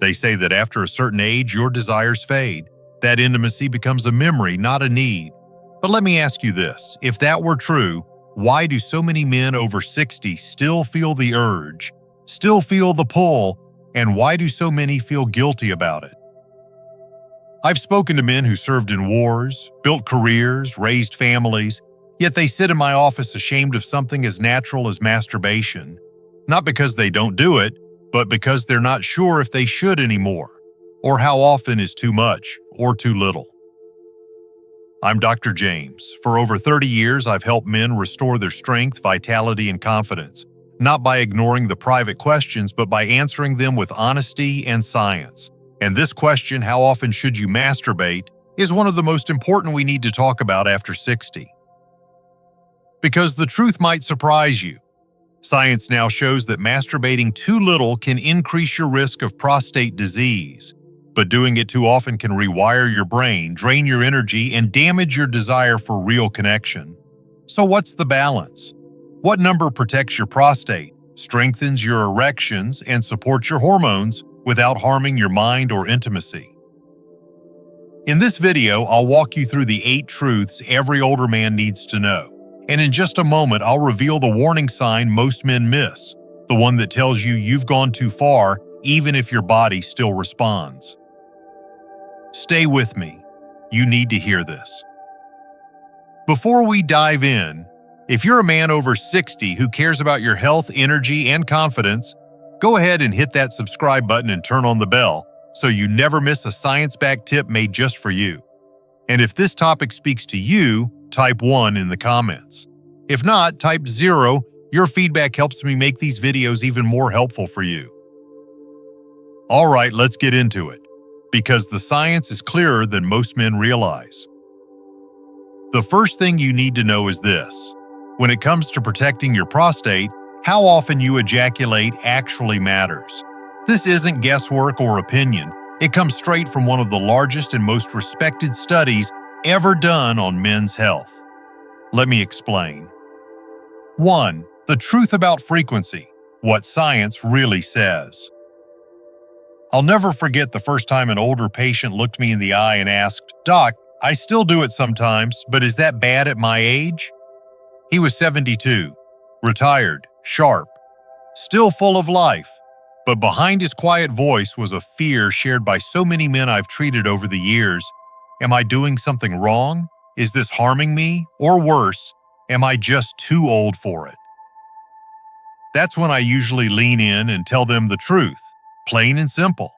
They say that after a certain age, your desires fade. That intimacy becomes a memory, not a need. But let me ask you this. If that were true, why do so many men over 60 still feel the urge, still feel the pull, and why do so many feel guilty about it? I've spoken to men who served in wars, built careers, raised families, yet they sit in my office ashamed of something as natural as masturbation. Not because they don't do it, but because they're not sure if they should anymore, or how often is too much or too little. I'm Dr. James. For over 30 years, I've helped men restore their strength, vitality, and confidence, not by ignoring the private questions, but by answering them with honesty and science. And this question, how often should you masturbate, is one of the most important we need to talk about after 60. Because the truth might surprise you. Science now shows that masturbating too little can increase your risk of prostate disease, but doing it too often can rewire your brain, drain your energy, and damage your desire for real connection. So what's the balance? What number protects your prostate, strengthens your erections, and supports your hormones without harming your mind or intimacy? In this video, I'll walk you through the 8 truths every older man needs to know. And in just a moment, I'll reveal the warning sign most men miss, the one that tells you you've gone too far, even if your body still responds. Stay with me. You need to hear this. Before we dive in, if you're a man over 60 who cares about your health, energy, and confidence, go ahead and hit that subscribe button and turn on the bell so you never miss a science-backed tip made just for you. And if this topic speaks to you, type 1 in the comments. If not, type 0. Your feedback helps me make these videos even more helpful for you. All right, let's get into it, because the science is clearer than most men realize. The first thing you need to know is this. When it comes to protecting your prostate, how often you ejaculate actually matters. This isn't guesswork or opinion. It comes straight from one of the largest and most respected studies ever done on men's health. Let me explain. 1. The truth about frequency, what science really says. I'll never forget the first time an older patient looked me in the eye and asked, "Doc, I still do it sometimes, but is that bad at my age?" He was 72, retired, sharp, still full of life, but behind his quiet voice was a fear shared by so many men I've treated over the years. Am I doing something wrong? Is this harming me? Or worse, am I just too old for it? That's when I usually lean in and tell them the truth, plain and simple.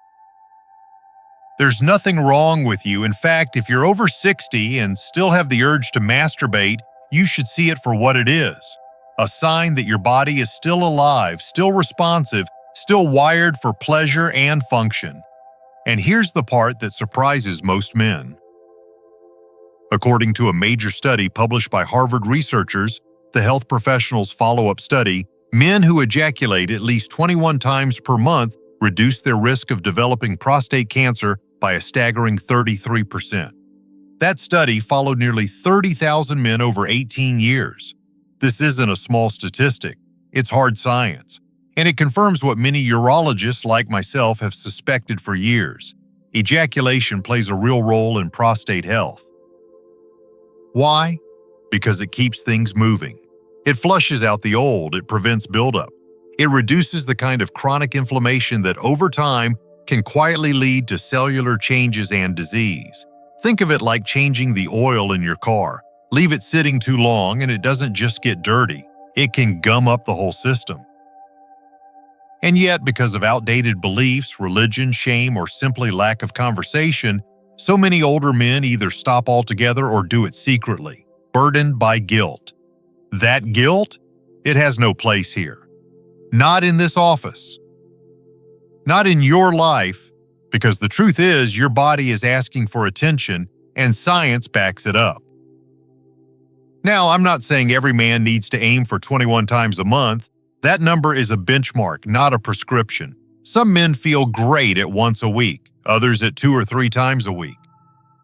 There's nothing wrong with you. In fact, if you're over 60 and still have the urge to masturbate, you should see it for what it is. A sign that your body is still alive, still responsive, still wired for pleasure and function. And here's the part that surprises most men. According to a major study published by Harvard researchers, the Health Professionals Follow-Up Study, men who ejaculate at least 21 times per month reduce their risk of developing prostate cancer by a staggering 33%. That study followed nearly 30,000 men over 18 years. This isn't a small statistic. It's hard science. And it confirms what many urologists like myself have suspected for years. Ejaculation plays a real role in prostate health. Why? Because it keeps things moving. It flushes out the old, it prevents buildup. It reduces the kind of chronic inflammation that over time can quietly lead to cellular changes and disease. Think of it like changing the oil in your car. Leave it sitting too long and it doesn't just get dirty, it can gum up the whole system. And yet, because of outdated beliefs, religion, shame, or simply lack of conversation, so many older men either stop altogether or do it secretly, burdened by guilt. That guilt? It has no place here. Not in this office. Not in your life, because the truth is your body is asking for attention and science backs it up. Now, I'm not saying every man needs to aim for 21 times a month. That number is a benchmark, not a prescription. Some men feel great at once a week, others at 2 or 3 times a week.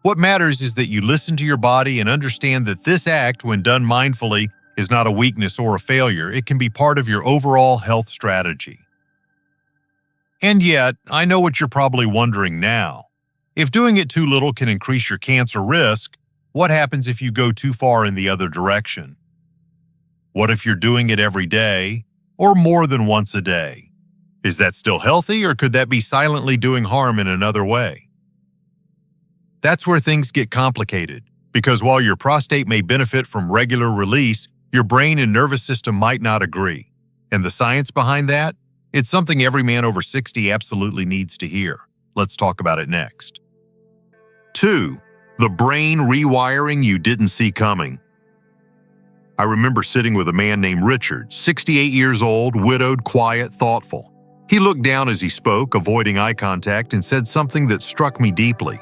What matters is that you listen to your body and understand that this act, when done mindfully, is not a weakness or a failure. It can be part of your overall health strategy. And yet, I know what you're probably wondering now. If doing it too little can increase your cancer risk, what happens if you go too far in the other direction? What if you're doing it every day, or more than once a day? Is that still healthy, or could that be silently doing harm in another way? That's where things get complicated, because while your prostate may benefit from regular release, your brain and nervous system might not agree. And the science behind that? It's something every man over 60 absolutely needs to hear. Let's talk about it next. 2. The brain rewiring you didn't see coming. I remember sitting with a man named Richard, 68 years old, widowed, quiet, thoughtful. He looked down as he spoke, avoiding eye contact, and said something that struck me deeply.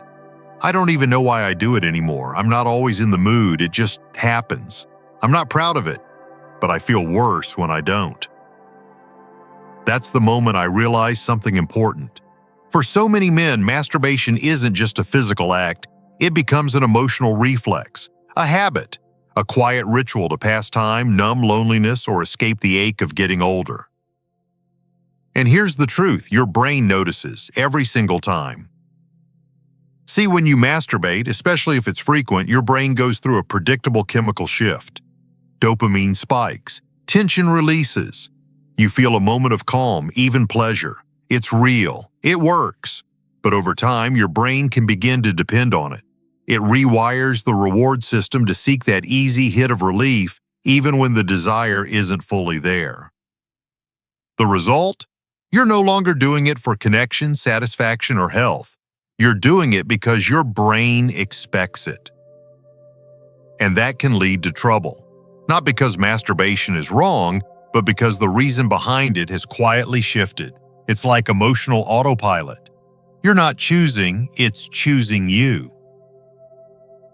I don't even know why I do it anymore. I'm not always in the mood. It just happens. I'm not proud of it, but I feel worse when I don't. That's the moment I realized something important. For so many men, masturbation isn't just a physical act. It becomes an emotional reflex, a habit, a quiet ritual to pass time, numb loneliness, or escape the ache of getting older. And here's the truth, your brain notices every single time. See, when you masturbate, especially if it's frequent, your brain goes through a predictable chemical shift. Dopamine spikes, tension releases. You feel a moment of calm, even pleasure. It's real. It works. But over time, your brain can begin to depend on it. It rewires the reward system to seek that easy hit of relief, even when the desire isn't fully there. The result? You're no longer doing it for connection, satisfaction, or health. You're doing it because your brain expects it. And that can lead to trouble. Not because masturbation is wrong, but because the reason behind it has quietly shifted. It's like emotional autopilot. You're not choosing, it's choosing you.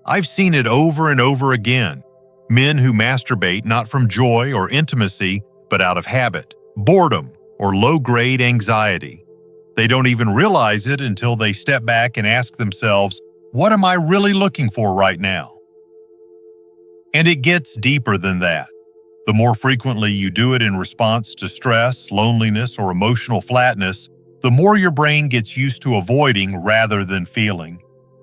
I've seen it over and over again. Men who masturbate not from joy or intimacy, but out of habit, boredom, or low-grade anxiety. They don't even realize it until they step back and ask themselves, what am I really looking for right now? And it gets deeper than that. The more frequently you do it in response to stress, loneliness, or emotional flatness, the more your brain gets used to avoiding rather than feeling.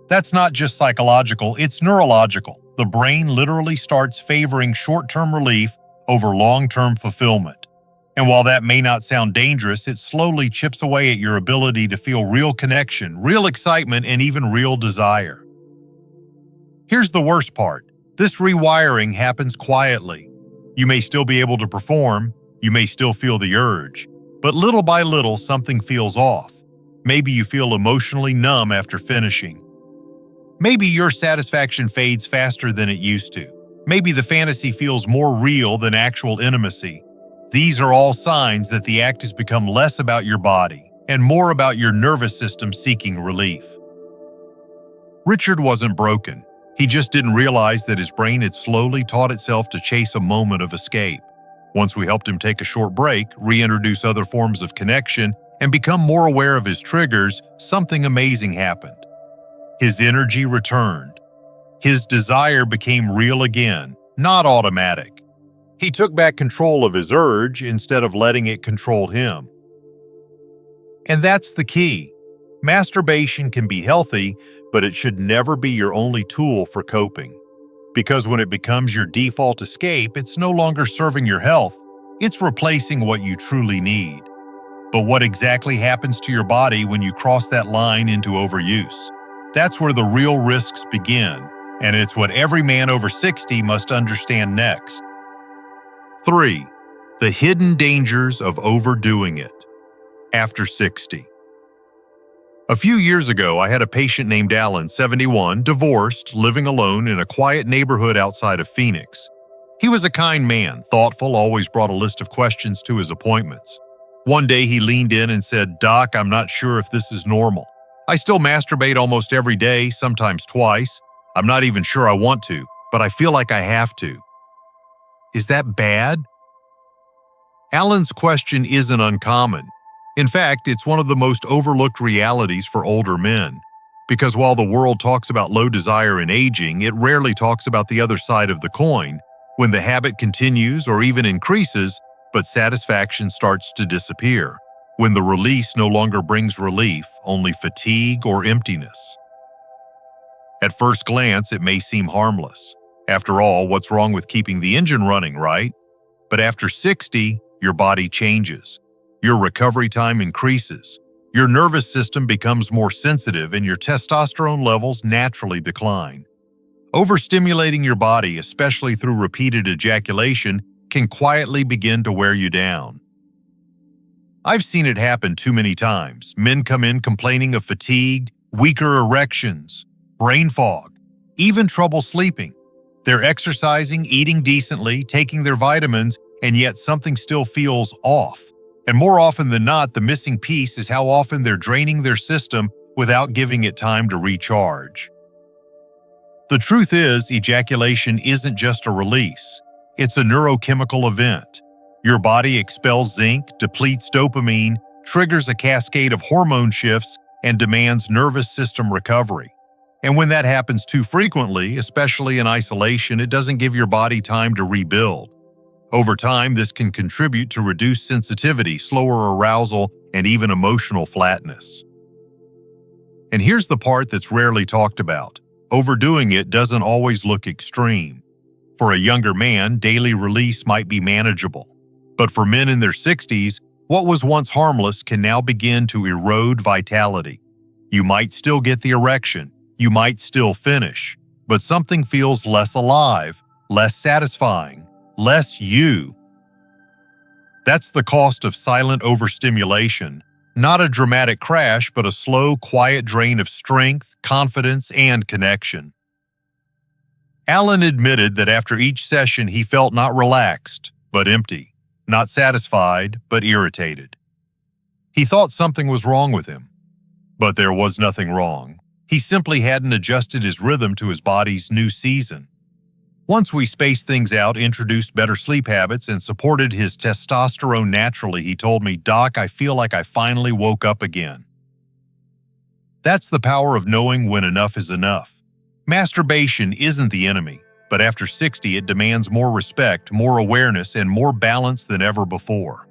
That's not just psychological, it's neurological. The brain literally starts favoring short-term relief over long-term fulfillment. And while that may not sound dangerous, it slowly chips away at your ability to feel real connection, real excitement, and even real desire. Here's the worst part. This rewiring happens quietly. You may still be able to perform, you may still feel the urge, but little by little something feels off. Maybe you feel emotionally numb after finishing. Maybe your satisfaction fades faster than it used to. Maybe the fantasy feels more real than actual intimacy. These are all signs that the act has become less about your body and more about your nervous system seeking relief. Richard wasn't broken. He just didn't realize that his brain had slowly taught itself to chase a moment of escape. Once we helped him take a short break, reintroduce other forms of connection, and become more aware of his triggers, something amazing happened. His energy returned. His desire became real again, not automatic. He took back control of his urge instead of letting it control him. And that's the key. Masturbation can be healthy, but it should never be your only tool for coping. Because when it becomes your default escape, it's no longer serving your health, it's replacing what you truly need. But what exactly happens to your body when you cross that line into overuse? That's where the real risks begin, and it's what every man over 60 must understand next. 3. The hidden dangers of overdoing it. After 60. A few years ago, I had a patient named Alan, 71, divorced, living alone in a quiet neighborhood outside of Phoenix. He was a kind man, thoughtful, always brought a list of questions to his appointments. One day he leaned in and said, "Doc, I'm not sure if this is normal. I still masturbate almost every day, sometimes twice. I'm not even sure I want to, but I feel like I have to. Is that bad?" Alan's question isn't uncommon. In fact, it's one of the most overlooked realities for older men. Because while the world talks about low desire and aging, it rarely talks about the other side of the coin, when the habit continues or even increases, but satisfaction starts to disappear. when the release no longer brings relief, only fatigue or emptiness. At first glance, it may seem harmless. After all, what's wrong with keeping the engine running, right? But after 60, your body changes. Your recovery time increases. Your nervous system becomes more sensitive and your testosterone levels naturally decline. Overstimulating your body, especially through repeated ejaculation, can quietly begin to wear you down. I've seen it happen too many times. Men come in complaining of fatigue, weaker erections, brain fog, even trouble sleeping. They're exercising, eating decently, taking their vitamins, and yet something still feels off. And more often than not, the missing piece is how often they're draining their system without giving it time to recharge. The truth is, ejaculation isn't just a release. It's a neurochemical event. Your body expels zinc, depletes dopamine, triggers a cascade of hormone shifts, and demands nervous system recovery. And when that happens too frequently, especially in isolation, it doesn't give your body time to rebuild. Over time, this can contribute to reduced sensitivity, slower arousal, and even emotional flatness. And here's the part that's rarely talked about. Overdoing it doesn't always look extreme. For a younger man, daily release might be manageable. But for men in their 60s, what was once harmless can now begin to erode vitality. You might still get the erection, you might still finish, but something feels less alive, less satisfying, less you. That's the cost of silent overstimulation, not a dramatic crash, but a slow, quiet drain of strength, confidence, and connection. Alan admitted that after each session he felt not relaxed, but empty. Not satisfied, but irritated. He thought something was wrong with him. But there was nothing wrong. He simply hadn't adjusted his rhythm to his body's new season. Once we spaced things out, introduced better sleep habits, and supported his testosterone naturally, he told me, "Doc, I feel like I finally woke up again." That's the power of knowing when enough is enough. Masturbation isn't the enemy. But after 60, it demands more respect, more awareness, and more balance than ever before.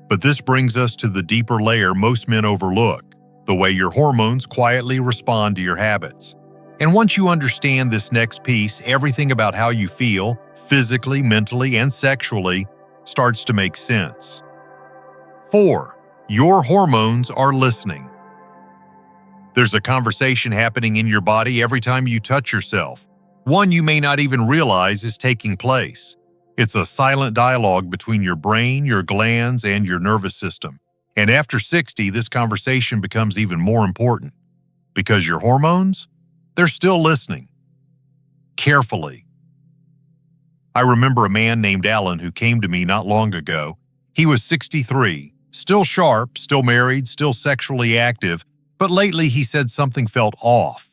But this brings us to the deeper layer most men overlook, the way your hormones quietly respond to your habits. And once you understand this next piece, everything about how you feel, physically, mentally, and sexually, starts to make sense. 4. Your hormones are listening. There's a conversation happening in your body every time you touch yourself. One you may not even realize is taking place. It's a silent dialogue between your brain, your glands, and your nervous system. And after 60, this conversation becomes even more important. Because your hormones, they're still listening. Carefully. I remember a man named Alan who came to me not long ago. He was 63, still sharp, still married, still sexually active, but lately he said something felt off.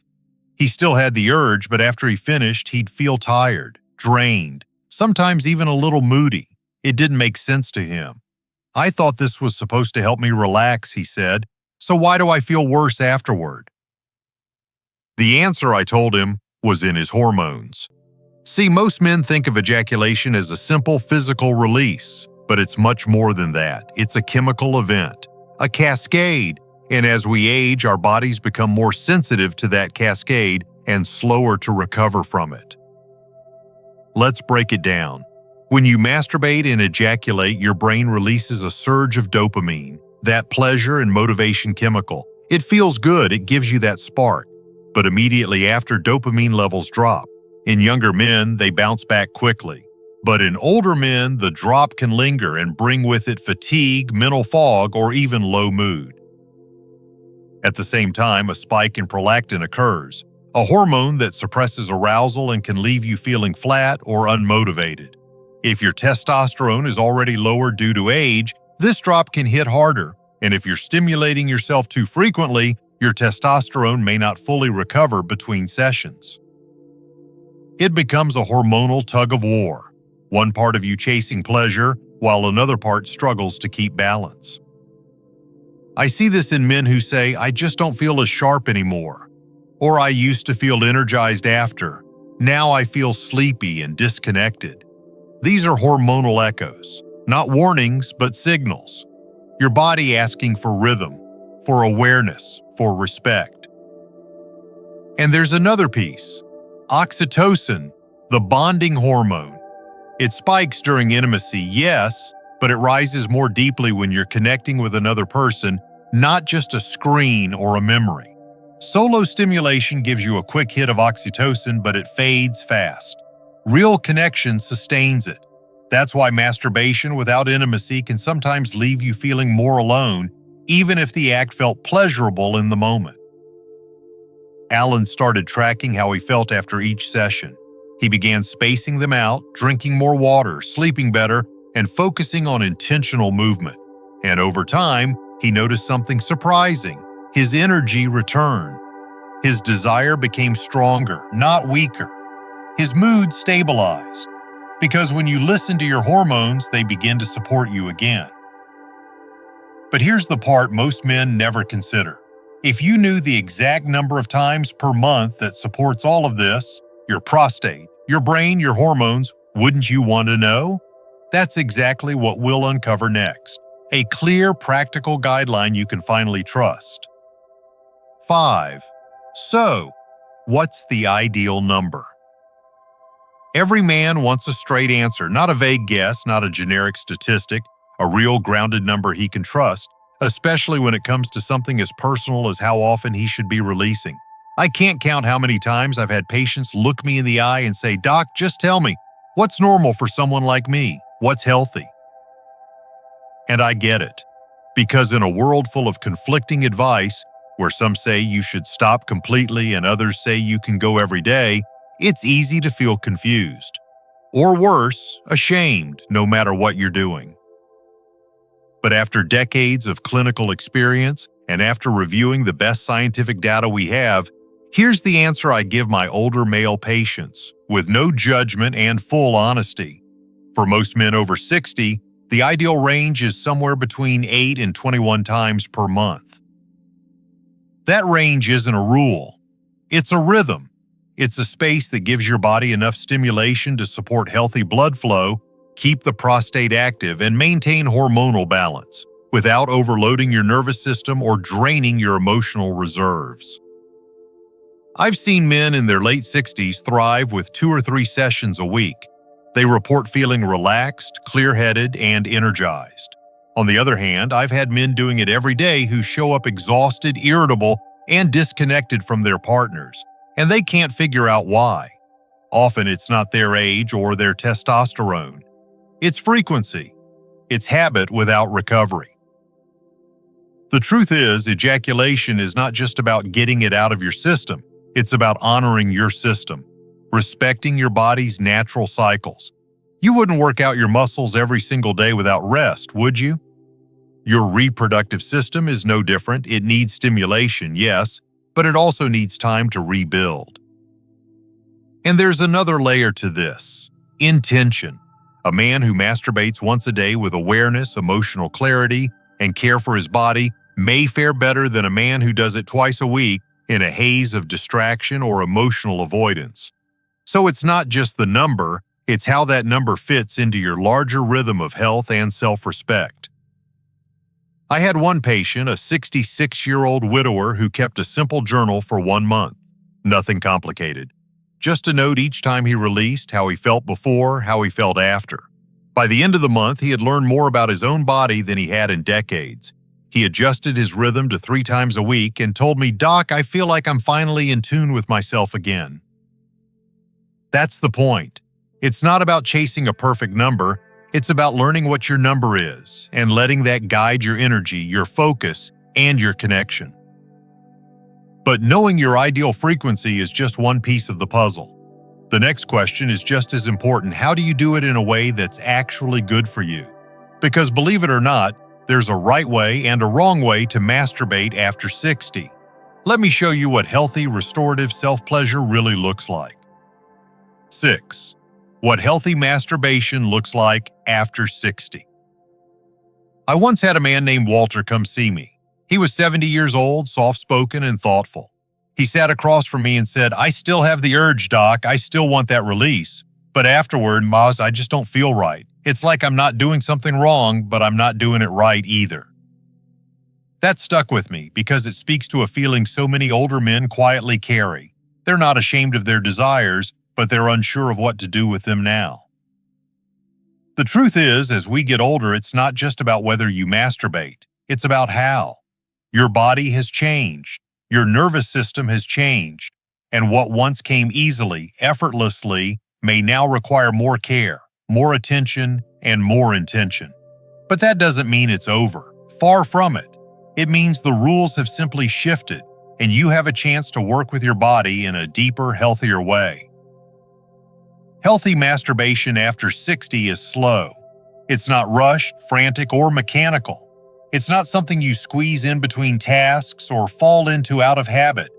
He still had the urge, but after he finished, he'd feel tired, drained, sometimes even a little moody. It didn't make sense to him. "I thought this was supposed to help me relax," he said, "so why do I feel worse afterward?" The answer, I told him, was in his hormones. See, most men think of ejaculation as a simple physical release, but it's much more than that. It's a chemical event, a cascade. And as we age, our bodies become more sensitive to that cascade and slower to recover from it. Let's break it down. When you masturbate and ejaculate, your brain releases a surge of dopamine, that pleasure and motivation chemical. It feels good, it gives you that spark. But immediately after, dopamine levels drop. In younger men, they bounce back quickly. But in older men, the drop can linger and bring with it fatigue, mental fog, or even low mood. At the same time, a spike in prolactin occurs, a hormone that suppresses arousal and can leave you feeling flat or unmotivated. If your testosterone is already lower due to age, this drop can hit harder, and if you're stimulating yourself too frequently, your testosterone may not fully recover between sessions. It becomes a hormonal tug-of-war, one part of you chasing pleasure while another part struggles to keep balance. I see this in men who say, "I just don't feel as sharp anymore," or "I used to feel energized after. Now I feel sleepy and disconnected." These are hormonal echoes, not warnings, but signals. Your body asking for rhythm, for awareness, for respect. And there's another piece. Oxytocin, the bonding hormone. It spikes during intimacy, yes, but it rises more deeply when you're connecting with another person, not just a screen or a memory. Solo stimulation gives you a quick hit of oxytocin, but it fades fast. Real connection sustains it. That's why masturbation without intimacy can sometimes leave you feeling more alone, even if the act felt pleasurable in the moment. Alan started tracking how he felt after each session. He began spacing them out, drinking more water, sleeping better, and focusing on intentional movement. And over time, he noticed something surprising. His energy returned. His desire became stronger, not weaker. His mood stabilized. Because when you listen to your hormones, they begin to support you again. But here's the part most men never consider. If you knew the exact number of times per month that supports all of this, your prostate, your brain, your hormones, wouldn't you want to know? That's exactly what we'll uncover next. A clear, practical guideline you can finally trust. 5. So, what's the ideal number? Every man wants a straight answer, not a vague guess, not a generic statistic, a real grounded number he can trust, especially when it comes to something as personal as how often he should be releasing. I can't count how many times I've had patients look me in the eye and say, "Doc, just tell me, what's normal for someone like me? What's healthy?" And I get it, because in a world full of conflicting advice, where some say you should stop completely and others say you can go every day, it's easy to feel confused. Or worse, ashamed, no matter what you're doing. But after decades of clinical experience, and after reviewing the best scientific data we have, here's the answer I give my older male patients, with no judgment and full honesty. For most men over 60, the ideal range is somewhere between 8 and 21 times per month. That range isn't a rule. It's a rhythm. It's a space that gives your body enough stimulation to support healthy blood flow, keep the prostate active, and maintain hormonal balance, without overloading your nervous system or draining your emotional reserves. I've seen men in their late 60s thrive with 2 or 3 sessions a week. They report feeling relaxed, clear-headed, and energized. On the other hand, I've had men doing it every day who show up exhausted, irritable, and disconnected from their partners, and they can't figure out why. Often it's not their age or their testosterone. It's frequency. It's habit without recovery. The truth is, ejaculation is not just about getting it out of your system. It's about honoring your system, respecting your body's natural cycles. You wouldn't work out your muscles every single day without rest, would you? Your reproductive system is no different. It needs stimulation, yes, but it also needs time to rebuild. And there's another layer to this: intention. A man who masturbates once a day with awareness, emotional clarity, and care for his body may fare better than a man who does it twice a week in a haze of distraction or emotional avoidance. So it's not just the number, it's how that number fits into your larger rhythm of health and self-respect. I had one patient, a 66-year-old widower, who kept a simple journal for 1 month. Nothing complicated. Just a note each time he released, how he felt before, how he felt after. By the end of the month, he had learned more about his own body than he had in decades. He adjusted his rhythm to 3 times a week and told me, "Doc, I feel like I'm finally in tune with myself again." That's the point. It's not about chasing a perfect number. It's about learning what your number is and letting that guide your energy, your focus, and your connection. But knowing your ideal frequency is just one piece of the puzzle. The next question is just as important. How do you do it in a way that's actually good for you? Because believe it or not, there's a right way and a wrong way to masturbate after 60. Let me show you what healthy, restorative self-pleasure really looks like. 6. What healthy masturbation looks like after 60. I once had a man named Walter come see me. He was 70 years old, soft-spoken, and thoughtful. He sat across from me and said, "I still have the urge, Doc. I still want that release. But afterward, Maz, I just don't feel right. It's like I'm not doing something wrong, but I'm not doing it right either." That stuck with me because it speaks to a feeling so many older men quietly carry. They're not ashamed of their desires, but they're unsure of what to do with them now. The truth is, as we get older, it's not just about whether you masturbate. It's about how. Your body has changed. Your nervous system has changed. And what once came easily, effortlessly, may now require more care, more attention, and more intention. But that doesn't mean it's over. Far from it. It means the rules have simply shifted, and you have a chance to work with your body in a deeper, healthier way. Healthy masturbation after 60 is slow. It's not rushed, frantic, or mechanical. It's not something you squeeze in between tasks or fall into out of habit.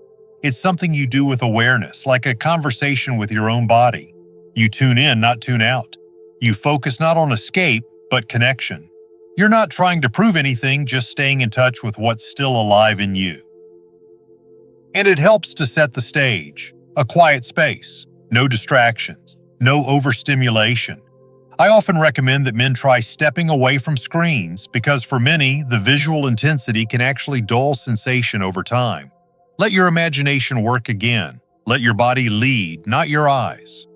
It's something you do with awareness, like a conversation with your own body. You tune in, not tune out. You focus not on escape, but connection. You're not trying to prove anything, just staying in touch with what's still alive in you. And it helps to set the stage. A quiet space, no distractions, no overstimulation. I often recommend that men try stepping away from screens because for many, the visual intensity can actually dull sensation over time. Let your imagination work again. Let your body lead, not your eyes.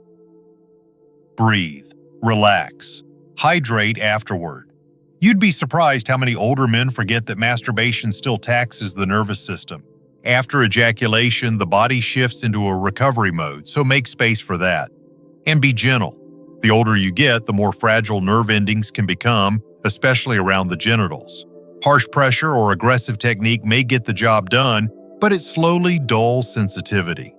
Breathe, relax, hydrate afterward. You'd be surprised how many older men forget that masturbation still taxes the nervous system. After ejaculation, the body shifts into a recovery mode, so make space for that. And be gentle. The older you get, the more fragile nerve endings can become, especially around the genitals. Harsh pressure or aggressive technique may get the job done, but it slowly dulls sensitivity.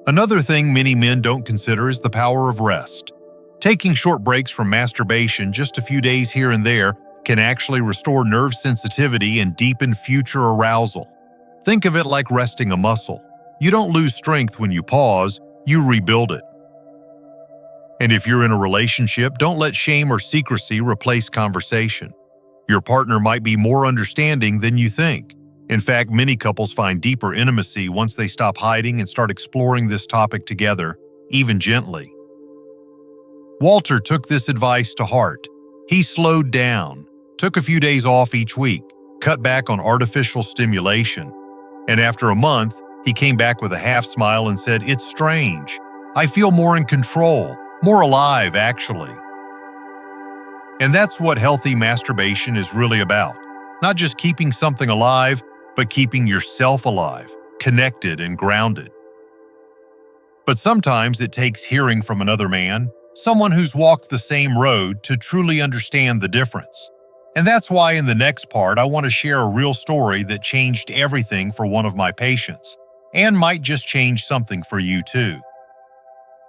Another thing many men don't consider is the power of rest. Taking short breaks from masturbation, just a few days here and there, can actually restore nerve sensitivity and deepen future arousal. Think of it like resting a muscle. You don't lose strength when you pause, you rebuild it. And if you're in a relationship, don't let shame or secrecy replace conversation. Your partner might be more understanding than you think. In fact, many couples find deeper intimacy once they stop hiding and start exploring this topic together, even gently. Walter took this advice to heart. He slowed down, took a few days off each week, cut back on artificial stimulation, and after a month, he came back with a half smile and said, "It's strange. I feel more in control, more alive, actually." And that's what healthy masturbation is really about. Not just keeping something alive, but keeping yourself alive, connected and grounded. But sometimes it takes hearing from another man, someone who's walked the same road, to truly understand the difference. And that's why in the next part, I want to share a real story that changed everything for one of my patients, and might just change something for you too.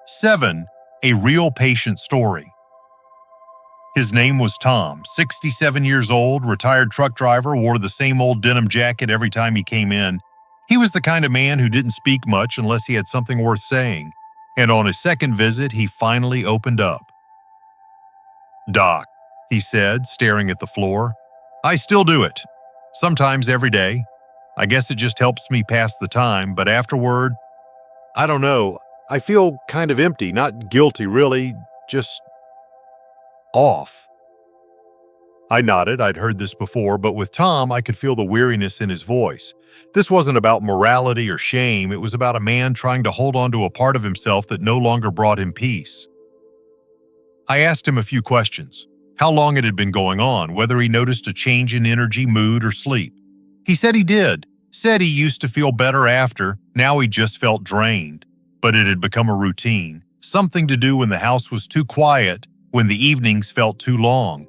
7. A real patient story. His name was Tom, 67 years old, retired truck driver, wore the same old denim jacket every time he came in. He was the kind of man who didn't speak much unless he had something worth saying. And on his second visit, he finally opened up. "Doc," he said, staring at the floor, "I still do it. Sometimes every day. I guess it just helps me pass the time, but afterward, I don't know. I feel kind of empty, not guilty really, just off." I nodded. I'd heard this before, but with Tom, I could feel the weariness in his voice. This wasn't about morality or shame. It was about a man trying to hold on to a part of himself that no longer brought him peace. I asked him a few questions. How long it had been going on, whether he noticed a change in energy, mood, or sleep. He said he did. Said he used to feel better after, now he just felt drained. But it had become a routine, something to do when the house was too quiet, when the evenings felt too long.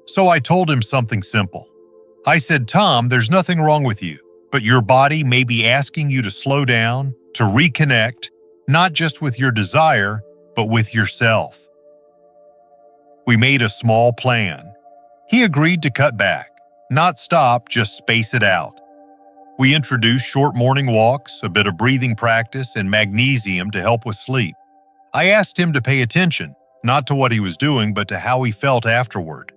So I told him something simple. I said, "Tom, there's nothing wrong with you, but your body may be asking you to slow down, to reconnect, not just with your desire, but with yourself." We made a small plan. He agreed to cut back, not stop, just space it out. We introduced short morning walks, a bit of breathing practice, and magnesium to help with sleep. I asked him to pay attention, not to what he was doing, but to how he felt afterward.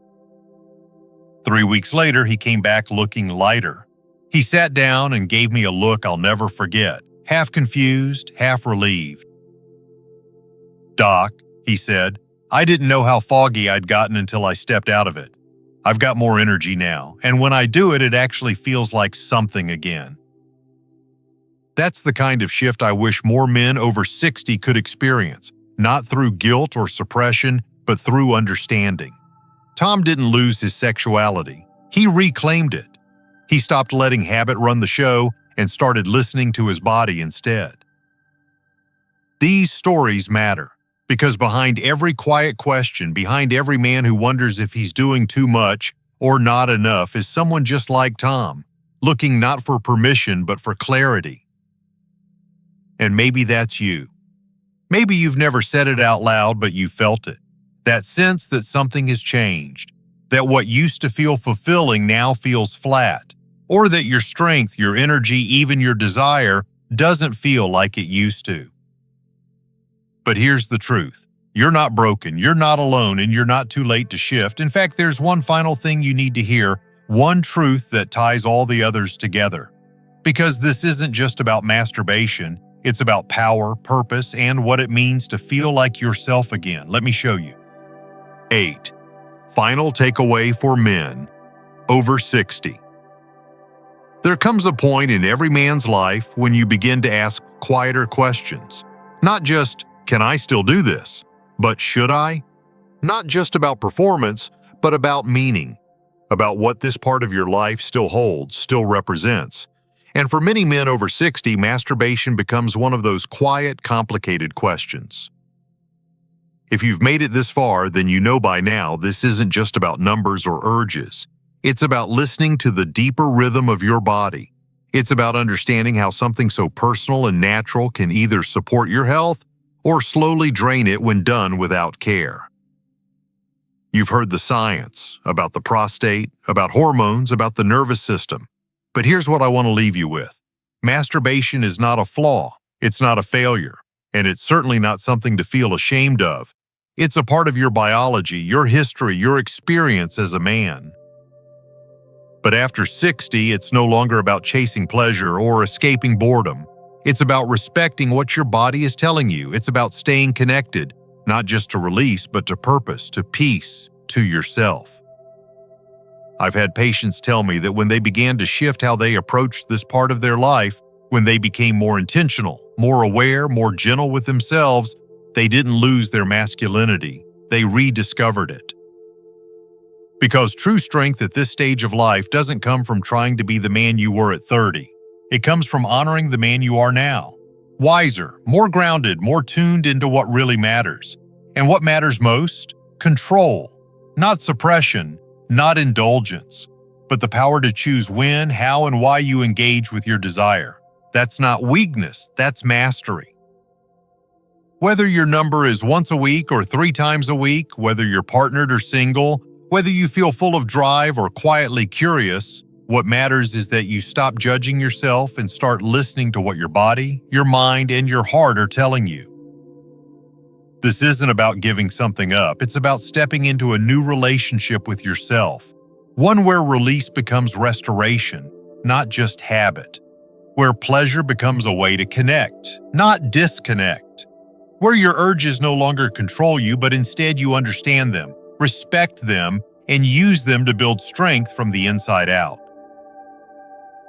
3 weeks later, he came back looking lighter. He sat down and gave me a look I'll never forget, half confused, half relieved. "Doc," he said, "I didn't know how foggy I'd gotten until I stepped out of it. I've got more energy now, and when I do it, it actually feels like something again. That's the kind of shift I wish more men over 60 could experience, not through guilt or suppression, but through understanding. Tom didn't lose his sexuality. He reclaimed it. He stopped letting habit run the show and started listening to his body instead. These stories matter, because behind every quiet question, behind every man who wonders if he's doing too much or not enough, is someone just like Tom, looking not for permission but for clarity. And maybe that's you. Maybe you've never said it out loud, but you felt it. That sense that something has changed, that what used to feel fulfilling now feels flat, or that your strength, your energy, even your desire doesn't feel like it used to. But here's the truth. You're not broken, you're not alone, and you're not too late to shift. In fact, there's one final thing you need to hear, one truth that ties all the others together. Because this isn't just about masturbation, it's about power, purpose, and what it means to feel like yourself again. Let me show you. 8. Final takeaway for men over 60. There comes a point in every man's life when you begin to ask quieter questions. Not just, can I still do this? But should I? Not just about performance, but about meaning, about what this part of your life still holds, still represents. And for many men over 60, masturbation becomes one of those quiet, complicated questions. If you've made it this far, then you know by now this isn't just about numbers or urges. It's about listening to the deeper rhythm of your body. It's about understanding how something so personal and natural can either support your health or slowly drain it when done without care. You've heard the science about the prostate, about hormones, about the nervous system. But here's what I want to leave you with. Masturbation is not a flaw, it's not a failure, and it's certainly not something to feel ashamed of. It's a part of your biology, your history, your experience as a man. But after 60, it's no longer about chasing pleasure or escaping boredom. It's about respecting what your body is telling you. It's about staying connected, not just to release, but to purpose, to peace, to yourself. I've had patients tell me that when they began to shift how they approached this part of their life, when they became more intentional, more aware, more gentle with themselves, they didn't lose their masculinity. They rediscovered it. Because true strength at this stage of life doesn't come from trying to be the man you were at 30. It comes from honoring the man you are now. Wiser, more grounded, more tuned into what really matters. And what matters most? Control. Not suppression, not indulgence, but the power to choose when, how, and why you engage with your desire. That's not weakness, that's mastery. Whether your number is once a week or 3 times a week, whether you're partnered or single, whether you feel full of drive or quietly curious, what matters is that you stop judging yourself and start listening to what your body, your mind, and your heart are telling you. This isn't about giving something up, it's about stepping into a new relationship with yourself, one where release becomes restoration, not just habit, where pleasure becomes a way to connect, not disconnect, where your urges no longer control you, but instead you understand them, respect them, and use them to build strength from the inside out.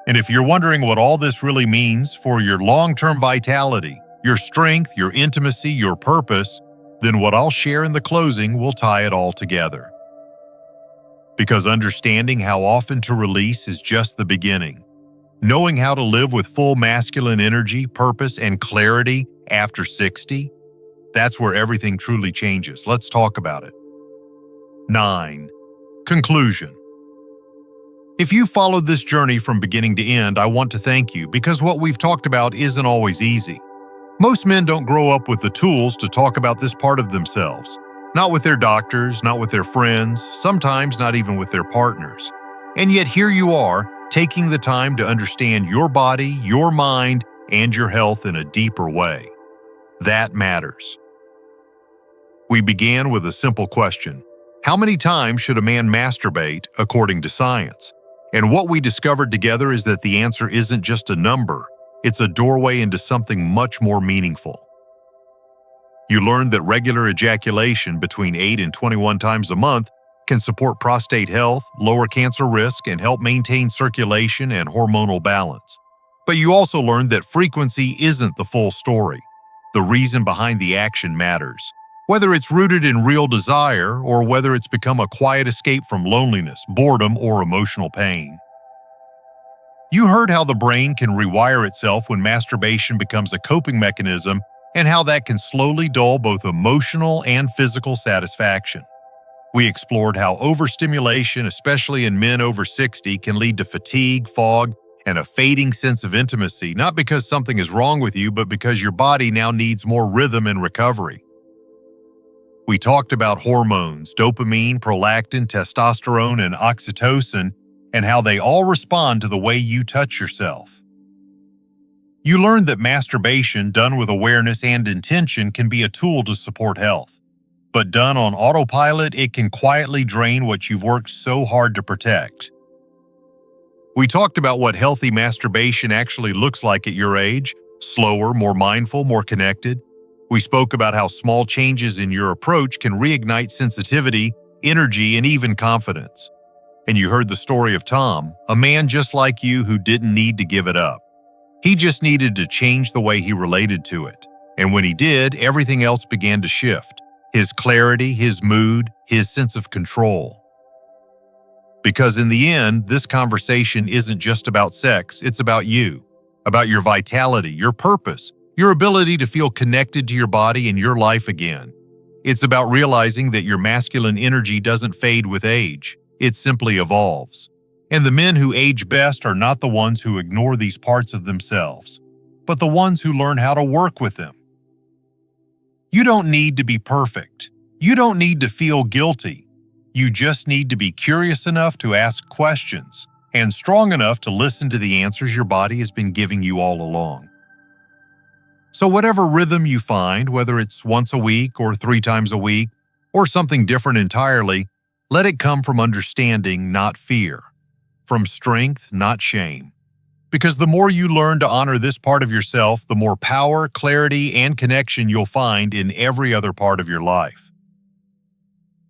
And if you're wondering what all this really means for your long-term vitality, your strength, your intimacy, your purpose, then what I'll share in the closing will tie it all together. Because understanding how often to release is just the beginning. Knowing how to live with full masculine energy, purpose, and clarity after 60, that's where everything truly changes. Let's talk about it. 9. Conclusion. If you followed this journey from beginning to end, I want to thank you because what we've talked about isn't always easy. Most men don't grow up with the tools to talk about this part of themselves. Not with their doctors, not with their friends, sometimes not even with their partners. And yet here you are, taking the time to understand your body, your mind, and your health in a deeper way. That matters. We began with a simple question. How many times should a man masturbate according to science? And what we discovered together is that the answer isn't just a number, it's a doorway into something much more meaningful. You learned that regular ejaculation between 8 and 21 times a month can support prostate health, lower cancer risk, and help maintain circulation and hormonal balance. But you also learned that frequency isn't the full story. The reason behind the action matters. Whether it's rooted in real desire or whether it's become a quiet escape from loneliness, boredom, or emotional pain. You heard how the brain can rewire itself when masturbation becomes a coping mechanism and how that can slowly dull both emotional and physical satisfaction. We explored how overstimulation, especially in men over 60, can lead to fatigue, fog, and a fading sense of intimacy, not because something is wrong with you, but because your body now needs more rhythm and recovery. We talked about hormones, dopamine, prolactin, testosterone, and oxytocin, and how they all respond to the way you touch yourself. You learned that masturbation, done with awareness and intention, can be a tool to support health. But done on autopilot, it can quietly drain what you've worked so hard to protect. We talked about what healthy masturbation actually looks like at your age: slower, more mindful, more connected. We spoke about how small changes in your approach can reignite sensitivity, energy, and even confidence. And you heard the story of Tom, a man just like you who didn't need to give it up. He just needed to change the way he related to it. And when he did, everything else began to shift. His clarity, his mood, his sense of control. Because in the end, this conversation isn't just about sex, it's about you, about your vitality, your purpose, your ability to feel connected to your body and your life again. It's about realizing that your masculine energy doesn't fade with age, it simply evolves. And the men who age best are not the ones who ignore these parts of themselves, but the ones who learn how to work with them. You don't need to be perfect. You don't need to feel guilty. You just need to be curious enough to ask questions and strong enough to listen to the answers your body has been giving you all along. So whatever rhythm you find, whether it's once a week or 3 times a week, or something different entirely, let it come from understanding, not fear. From strength, not shame. Because the more you learn to honor this part of yourself, the more power, clarity, and connection you'll find in every other part of your life.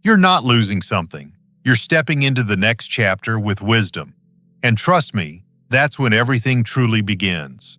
You're not losing something. You're stepping into the next chapter with wisdom. And trust me, that's when everything truly begins.